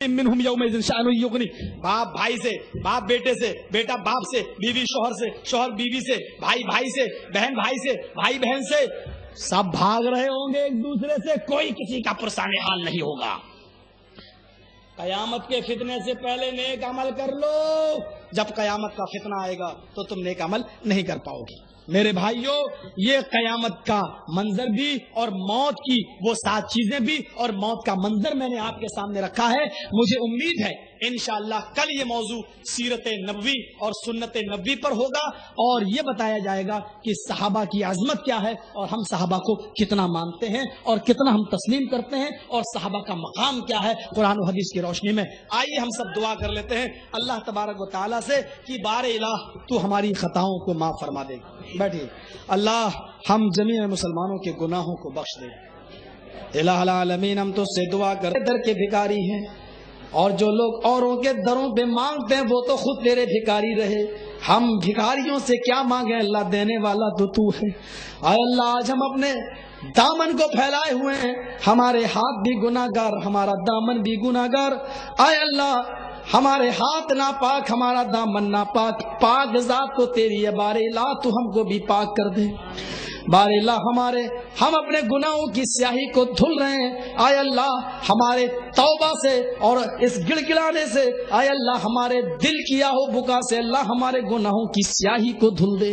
मिनहुम यौमइज़िन शअनुन युग़नी। बाप भाई से, बाप बेटे से, बेटा बाप से, बीवी शोहर से, शोहर बीवी से, भाई भाई से, भाई से, भाई बहन से, सब भाग रहे होंगे एक दूसरे से, कोई किसी का पुरसाने हाल नहीं होगा। कयामत के फितने से पहले नेक अमल कर लो, जब कयामत का फितना आएगा तो तुम नेक अमल नहीं कर पाओगे। मेरे भाइयों, ये कयामत का मंजर भी और मौत की वो 7 चीजें भी और मौत का मंजर मैंने आपके सामने रखा है। मुझे उम्मीद है इंशाअल्लाह कल ये मौजू सीरत नबवी और सुन्नत नबवी पर होगा और ये बताया जाएगा कि सहाबा की अजमत क्या है और हम सहाबा को कितना मानते हैं और कितना हम तस्लीम करते हैं और सहाबा का मकाम क्या है कुरान और हदीस की रोशनी में। आइए हम सब दुआ कर लेते हैं अल्लाह तबारक व तआला से कि बारे इलाह तू हमारी खताओं को माफ फरमा दे। बैठिए। अल्लाह हम जमीन मुसलमानों के गुनाहों को बख्श दे। इलाहुल आलमीन, हम तो से दुआ कर दर के भिखारी हैं और जो लोग औरों के दरों पे मांगते हैं वो तो खुद तेरे भिखारी रहे। हम भिखारियों से क्या मांगे, अल्लाह देने वाला तो तू है। आय अल्लाह, आज हम अपने दामन को फैलाए हुए हैं, हमारे हाथ भी गुनाहगार, हमारा दामन भी गुनाहगार। आय अल्लाह, हमारे हाथ नापाक, हमारा दामन नापाक, पाक ज़ात तो तेरी है। बारे इलाह तू हमको भी पाक कर दे। बारे इलाह, हम अपने गुनाहों की स्याही को धुल रहे हैं। आय अल्लाह, हमारे तौबा से और इस गिड़गिड़ाने से, आय अल्लाह, हमारे दिल किया हो बुका से अल्लाह हमारे गुनाहों की स्याही को धुल दे।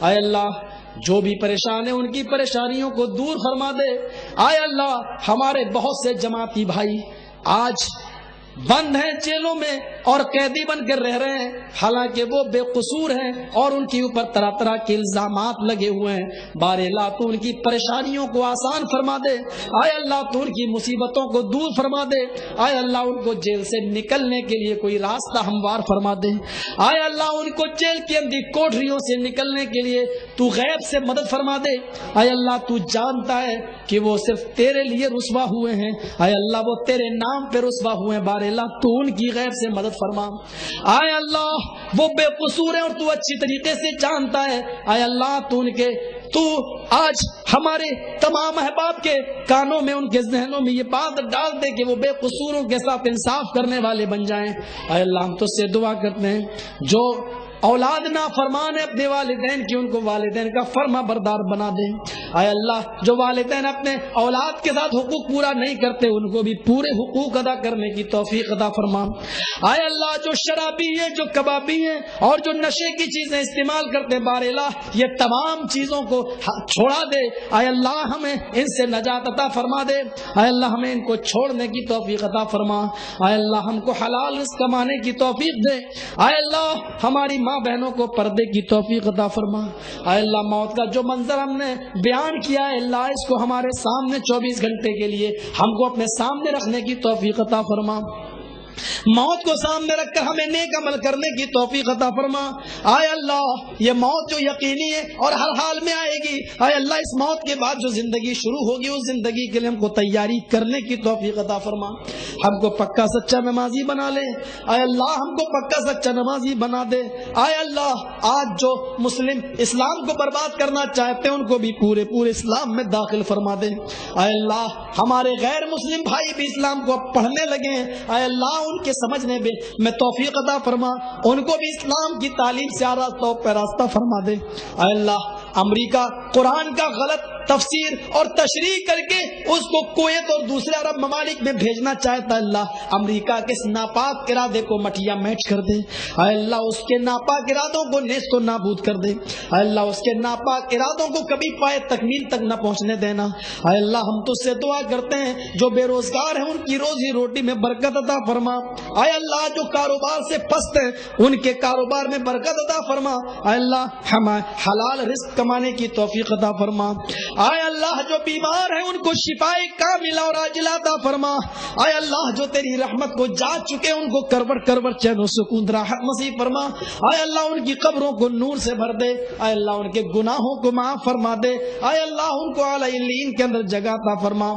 आय अल्लाह, जो भी परेशान है उनकी परेशानियों को दूर फरमा दे। आय अल्लाह, हमारे बहुत से जमाती भाई आज बंद हैं जेलों में और कैदी बनकर रह रहे हैं, हालांकि वो बेकसूर हैं और उनके ऊपर तरह तरह के इल्जामात लगे हुए हैं। बारे अल्लाह, तू उनकी परेशानियों को आसान फरमा दे। आय अल्लाह, तू उनकी मुसीबतों को दूर फरमा दे। आय अल्लाह, उनको जेल से निकलने के लिए कोई रास्ता हमवार फरमा दे। आय अल्लाह, उनको जेल की अंदर कोठरियों से निकलने के लिए तू गैब से मदद फरमा दे। आय अल्लाह, तू जानता है कि वो सिर्फ तेरे लिए रुसवा हुए हैं। आय अल्लाह, वो तेरे नाम पे रुसवा हुए हैं। बारे अल्लाह, तू उनकी गैब से मदद फरमा। आय अल्लाह, वो बेकसूर है और तू अच्छी तरीके से जानता है। आय अल्लाह, तू आज हमारे तमाम अहबाब के कानों में, उनके जहनों में ये बात डाल दे कि वो बेकसूरों के साथ इंसाफ करने वाले बन जाएं। आय अल्लाह, हम तुझसे दुआ करते हैं जो औलाद ना फरमान है अपने वालिदैन की, उनको वालिदैन का फर्मा बरदार बना दे। आय अल्लाह, जो वालिदैन अपने औलाद के साथ हुकूक पूरा नहीं करते उनको भी पूरे हुकूक अदा करने की तौफीक अदा फरमा। आय अल्लाह, जो शराबी है, जो कबाबी है और जो नशे की चीजें इस्तेमाल करते, बारे अल्लाह, ये तमाम चीजों को छोड़ा दे। आय अल्लाह, हमें इनसे नजात अता फरमा दे। आय अल्लाह, हमें इनको छोड़ने की तौफीक अता फरमा। आय अल्लाह, हमको हलाल रिज़्क़ कमाने की तौफीक दे। आय अल्लाह, हमारी माँ बहनों को पर्दे की तौफीक अता फरमा। आय अल्लाह, मौत का जो मंजर हमने बयान किया है अल्लाह, इसको हमारे सामने 24 घंटे के लिए हमको अपने सामने रखने की तौफीक अता फरमा। मौत को सामने रखकर हमें नेक अमल करने की तौफीक अता फरमा। आय अल्लाह, ये मौत जो यकीनी है और हर हाल में आएगी, आय अल्लाह, इस मौत के बाद जो जिंदगी शुरू होगी उस जिंदगी के लिए हमको तैयारी करने की तौफीक अता फरमा। हमको पक्का सच्चा नमाजी बना ले। आय अल्लाह, हमको पक्का सच्चा नमाजी बना दे। आय अल्लाह, आज जो मुस्लिम इस्लाम को बर्बाद करना चाहते हैं उनको भी पूरे इस्लाम में दाखिल फरमा दे। आय अल्लाह, हमारे गैर मुस्लिम भाई भी इस्लाम को पढ़ने लगे हैं। आय अल्लाह, उनके समझने में तौफीक अता फरमा, उनको भी इस्लाम की तालीम से रास्ता फरमा दे। आय अल्लाह, अमेरिका कुरान का गलत तफसीर और तशरीह करके उसको कुवैत और दूसरे अरब ममालिक में भेजना चाहता है। अल्लाह, अमेरिका के इस नापाक इरादे को मटिया मैच कर दे। आय अल्लाह, उसके नापाक इरादों को नेस्तो नाबूद कर दे। आय अल्लाह, उसके नापाक इरादों को कभी पाए तकमील तक न पहुंचने देना। आय अल्लाह, हम तुझसे दुआ करते हैं जो बेरोजगार हैं उनकी रोजी रोटी में बरकत अता फरमा। आय अल्लाह, जो कारोबार से पस्त हैं उनके कारोबार में बरकत अता फरमा। आय अल्लाह, हमें हलाल रिज़्क़ कमाने की तौफीक अता फरमा। आय अल्लाह, जो बीमार है उनको शिफाए कामिला और आजिला अता फरमा। आय अल्लाह, जो तेरी रहमत को जाग चुके उनको करवट चैन और सुकून राहत नसीब फरमा। आय अल्लाह, उनकी कब्रों को नूर से भर दे। आय अल्लाह, उनके गुनाहों को माफ फरमा दे। आय अल्लाह, उनको आला इल्लीन के अंदर जगह अता फरमा।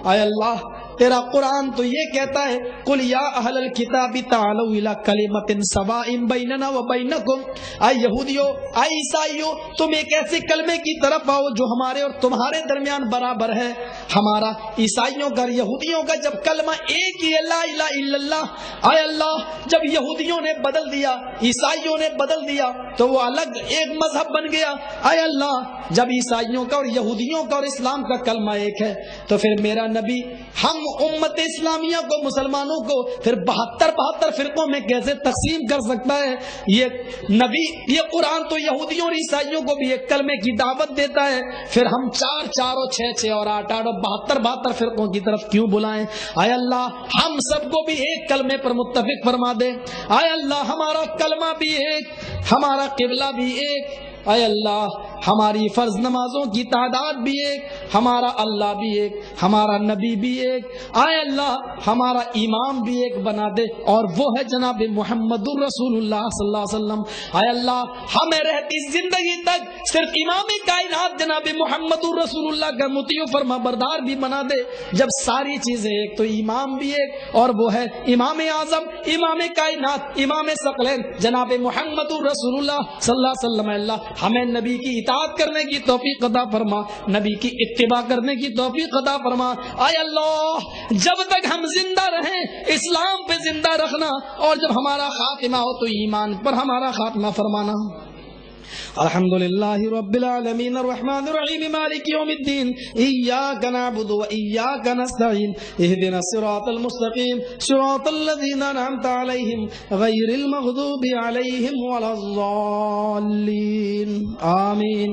आय अल्लाह, تیرا قرآن تو یہ کہتا ہے قل یا اہل الکتاب تعالوا الی کلمۃ سواء بیننا وبینکم، اے یہودیو اے عیسائیو تم ایک ایسے کلمے کی طرف آؤ جو ہمارے اور تمہارے درمیان برابر ہے۔ ہمارا عیسائیوں کا یہودیوں کا جب کلمہ ایک ہی لا الہ الا اللہ، اے اللہ جب یہودیوں نے بدل دیا عیسائیوں نے بدل دیا تو وہ الگ ایک مذہب بن گیا۔ اے اللہ جب عیسائیوں کا اور یہودیوں کا اور اسلام کا کلمہ ایک ہے تو پھر میرا نبی ہم امت اسلامیہ کو مسلمانوں کو پھر 72 فرقوں میں کیسے تقسیم کر سکتا ہے؟ یہ نبی یہ قرآن تو یہودیوں اور عیسائیوں کو بھی ایک کلمے کی دعوت دیتا ہے، پھر ہم 4 اور 6 اور 8 اور 72 فرقوں کی طرف کیوں بلائیں؟ اے اللہ ہم سب کو بھی ایک کلمے پر متفق فرما دے۔ اے اللہ ہمارا کلمہ بھی ایک، ہمارا قبلہ بھی ایک، اے اللہ ہماری فرض نمازوں کی تعداد بھی ایک، ہمارا اللہ بھی ایک، ہمارا نبی بھی ایک، اے اللہ ہمارا امام بھی ایک بنا دے اور وہ ہے جناب محمد الرسول اللہ صلی اللہ علیہ وسلم۔ اے اللہ ہمیں رہتی زندگی تک صرف امام کائنات جناب محمد الرسول اللہ کا مطیع و فرما بردار بھی بنا دے۔ جب ساری چیزیں ایک تو امام بھی ایک اور وہ ہے امام اعظم امام کائنات امام ثقلین جناب محمد الرسول اللہ صلی اللہ علیہ وسلم۔ اللہ ہمیں نبی کی اطاعت کرنے کی توفیق عطا فرما، نبی کی اتباع کرنے کی توفیق عطا فرما۔ اے اللہ جب تک ہم زندہ رہیں اسلام پہ زندہ رکھنا، اور جب ہمارا خاتمہ ہو تو ایمان پر ہمارا خاتمہ فرمانا۔ الحمدللہ رب العالمین الرحمن الرحیم مالک یوم الدین ایاک نعبد و ایاک نستعین اہدنا الصراط المستقیم صراط الذین انعمت علیہم غیر المغضوب علیہم ولا الضالین آمین۔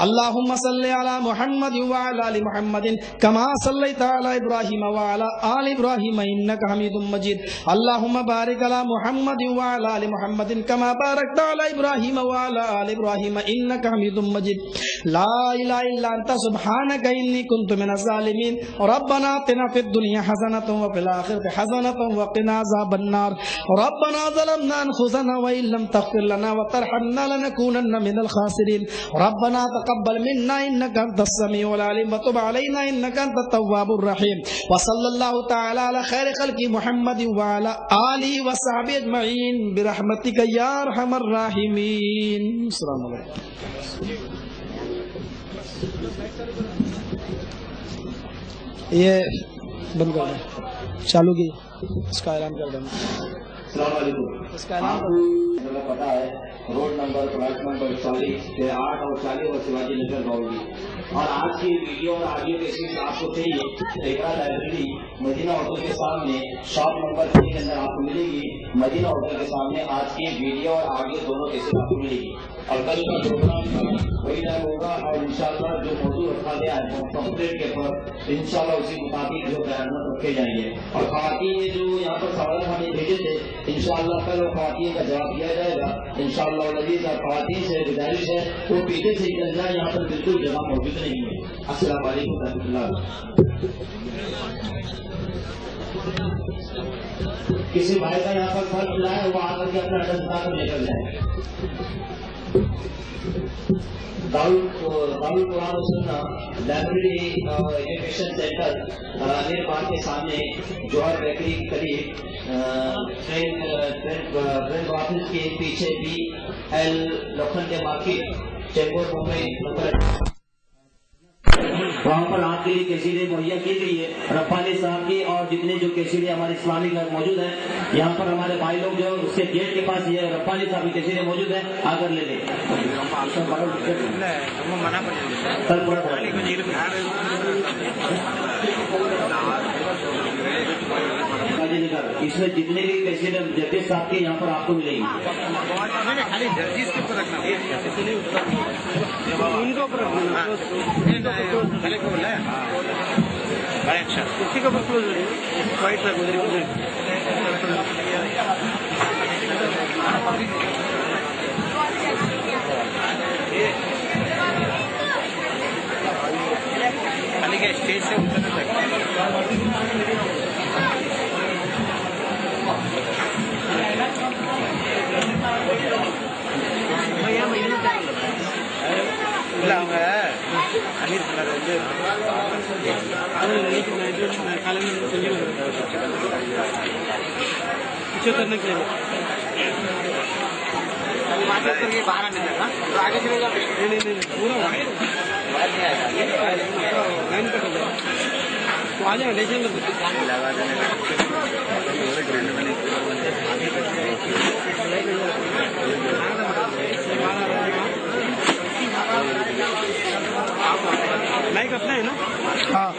اللہم صلی علی محمد وعلی آل محمد کما صلیت علی ابراہیم وعلی آل ابراہیم انک حمید مجید۔ اللہم بارک علی محمد وعلی آل محمد کما بارکت علی ابراہیم وعلی آل ابراہیم انک حمید مجید۔ لا الہ الا انت سبحانک انی کنت من الظالمین۔ ربنا آتنا فی الدنیا حسنۃ وفی الآخرۃ حسنۃ وقنا عذاب النار۔ ربنا ظلمنا انفسنا وان لم تغفر لنا وترحمنا لنکونن من الخاسرین۔ ربنا تقبل منا انک انت السمیع العلیم وتب علینا انک انت التواب الرحیم۔ وصلی اللہ تعالی علی خیر خلق محمد وعلی آلہ وصحبہ اجمعین برحمتک یا ارحم الراحمین۔ السلام علیکم۔ یہ بند کر دیں، چالو کی اس کا اعلان کر دینا۔ السلام علیکم۔ اس کا اعلان آپ کو پتا ہے روڈ نمبر پلاٹ نمبر 40 سے 8 اور 40 اور شیواجی نگر گاؤں کی، اور آج کی ویڈیو اور آڈیو کے چیز آپ کو چاہیے ایکرا لائبریری مدینہ ہوٹل کے سامنے شاپ نمبر 3 کے اندر آپ کو ملے گی۔ مدینہ ہوٹل کے سامنے آج کی ویڈیو اور آڈیو دونوں کیسے آپ کو ملے گی، اور کل کا پروگرام وہی ٹائم ہوگا، اور انشاءاللہ جو موضوع رکھا گیا ہے کمپلیٹ کے پر انشاءاللہ اسی مطابق جو بیانات رکھے جائیں گے، اور خواتین نے جو یہاں پر سوالات ہمیں بھیجے تھے انشاءاللہ کل خواتین کا جواب دیا جائے گا انشاءاللہ العزیز۔ اور خواتین سے گزارش ہے وہ پیچھے سے نکل جائیں، یہاں پر بالکل جگہ موجود نہیں ہے۔ السلام علیکم و رحمۃ اللہ۔ کسی بھائی کا یہاں پر پھل ملا ہے وہ آ کر کے اپنا ایڈریس بتا کر لے کر جائے۔ دارال قرآن و سنہ لائبریری ایجوکیشن سینٹر امیر باغ کے سامنے جوہر بیکری کے قریب ٹرین آفس کے پیچھے BL Lokhande market Chembur Mumbai number, وہاں پر آپ کے لیے کیسیڈیں مہیا کی گئی ہے ربانی صاحب کی، اور جتنے جو کیسیڈیں ہمارے اسلامی گھر موجود ہیں یہاں پر ہمارے بھائی لوگ جو اس کے گیٹ کے پاس یہ ربانی صاحب کی کیسیڈیں موجود ہیں، آ کر لے لیں۔ اس میں جتنے بھی کیسیڈیں جدید صاحب کے یہاں پر آپ کو ملیں گی۔ اسٹیج سے पीछे करने के लिए बाहर आने लगा तो आगे चलेगा। नहीं पूरा वायर लाइन कट हो गया तो आ जाएगा लेकिन लगा देने लाइक अपना है ना। हाँ